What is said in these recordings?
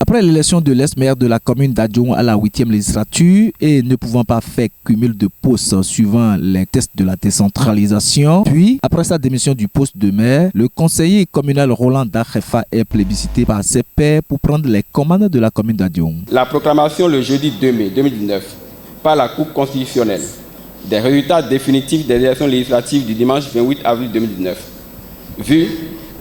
Après l'élection de l'ex-maire de la commune d'Adjoum à la 8e législature et ne pouvant pas faire cumul de postes suivant les tests de la décentralisation, puis après sa démission du poste de maire, le conseiller communal Roland Dakhefa est plébiscité par ses pairs pour prendre les commandes de la commune d'Adjoum. La proclamation le jeudi 2 mai 2019 par la Cour constitutionnelle des résultats définitifs des élections législatives du dimanche 28 avril 2019, vu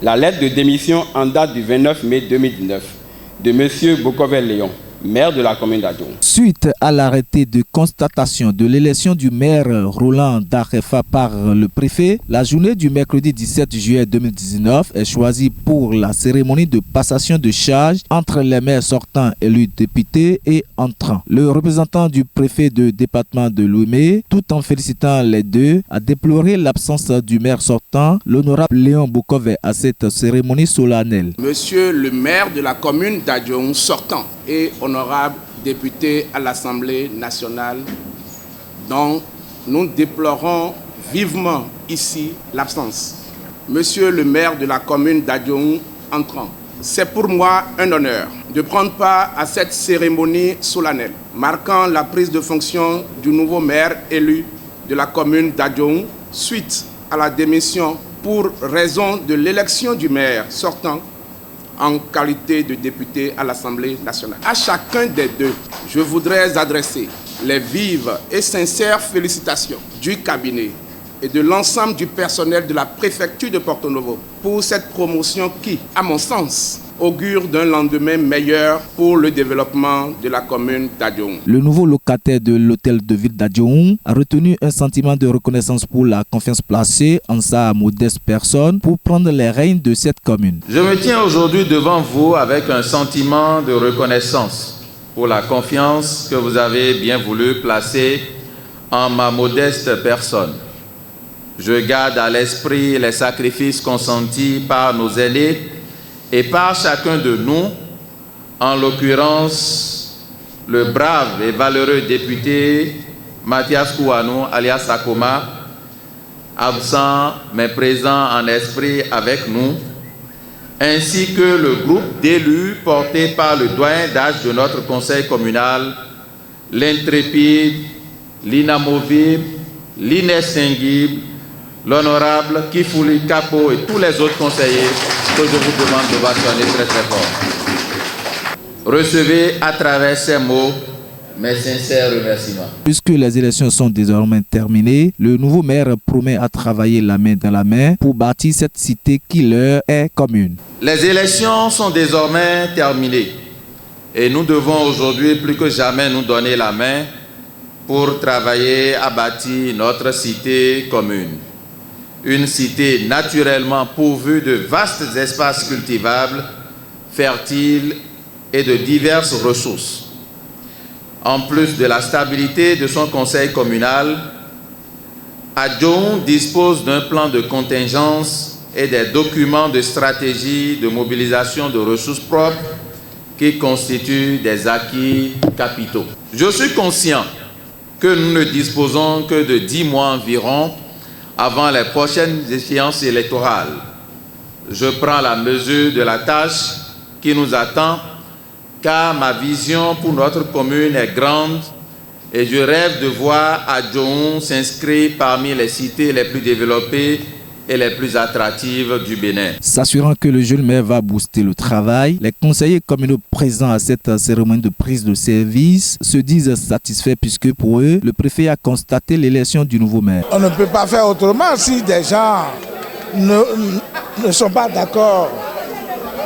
la lettre de démission en date du 29 mai 2019 de M. Bokovel-Léon, maire de la commune d'Adjoum. Suite à l'arrêté de constatation de l'élection du maire Roland Dakhefa par le préfet, la journée du mercredi 17 juillet 2019 est choisie pour la cérémonie de passation de charge entre les maires sortants élus députés et entrants. Le représentant du préfet de département de Lomé, tout en félicitant les deux, a déploré l'absence du maire sortant, l'honorable Léon Bokove, à cette cérémonie solennelle. Monsieur le maire de la commune d'Adjoum sortant et honorable député à l'Assemblée nationale, dont nous déplorons vivement ici l'absence. Monsieur le maire de la commune d'Adjoum entrant, c'est pour moi un honneur de prendre part à cette cérémonie solennelle, marquant la prise de fonction du nouveau maire élu de la commune d'Adjoum suite à la démission pour raison de l'élection du maire sortant en qualité de député à l'Assemblée nationale. À chacun des deux, je voudrais adresser les vives et sincères félicitations du cabinet et de l'ensemble du personnel de la préfecture de Porto Novo pour cette promotion qui, à mon sens, augure d'un lendemain meilleur pour le développement de la commune d'Adjoum. Le nouveau locataire de l'hôtel de ville d'Adjoum a retenu un sentiment de reconnaissance pour la confiance placée en sa modeste personne pour prendre les rênes de cette commune. Je me tiens aujourd'hui devant vous avec un sentiment de reconnaissance pour la confiance que vous avez bien voulu placer en ma modeste personne. Je garde à l'esprit les sacrifices consentis par nos aînés et par chacun de nous, en l'occurrence le brave et valeureux député Mathias Kouanou, alias Akoma, absent mais présent en esprit avec nous, ainsi que le groupe d'élus porté par le doyen d'âge de notre conseil communal, l'intrépide, l'inamovible, l'inextinguible, l'honorable Kifouli Kapo et tous les autres conseillers que je vous demande de vationner très très fort. Recevez à travers ces mots mes sincères remerciements. Puisque les élections sont désormais terminées, le nouveau maire promet à travailler la main dans la main pour bâtir cette cité qui leur est commune. Les élections sont désormais terminées et nous devons aujourd'hui plus que jamais nous donner la main pour travailler à bâtir notre cité commune. Une cité naturellement pourvue de vastes espaces cultivables, fertiles et de diverses ressources. En plus de la stabilité de son conseil communal, Adjoum dispose d'un plan de contingence et des documents de stratégie de mobilisation de ressources propres qui constituent des acquis capitaux. Je suis conscient que nous ne disposons que de 10 mois environ avant les prochaines échéances électorales. Je prends la mesure de la tâche qui nous attend, car ma vision pour notre commune est grande et je rêve de voir Adjoum s'inscrire parmi les cités les plus développées et les plus attractives du Bénin. S'assurant que le jeune maire va booster le travail, les conseillers communaux présents à cette cérémonie de prise de service se disent satisfaits puisque pour eux, le préfet a constaté l'élection du nouveau maire. On ne peut pas faire autrement si des gens ne sont pas d'accord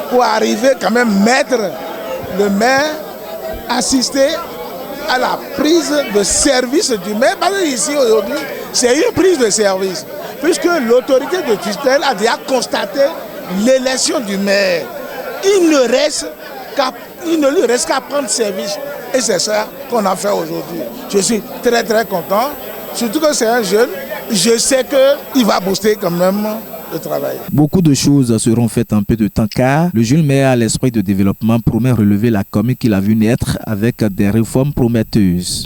pour arriver quand même mettre le maire, assister à la prise de service du maire. Parce qu'ici aujourd'hui, c'est une prise de service. Puisque l'autorité de tutelle a déjà constaté l'élection du maire. Il ne lui reste qu'à prendre service. Et c'est ça qu'on a fait aujourd'hui. Je suis très très content. Surtout que c'est un jeune. Je sais qu'il va booster quand même le travail. Beaucoup de choses seront faites en peu de temps car le jeune maire à l'esprit de développement promet relever la commune qu'il a vu naître avec des réformes prometteuses.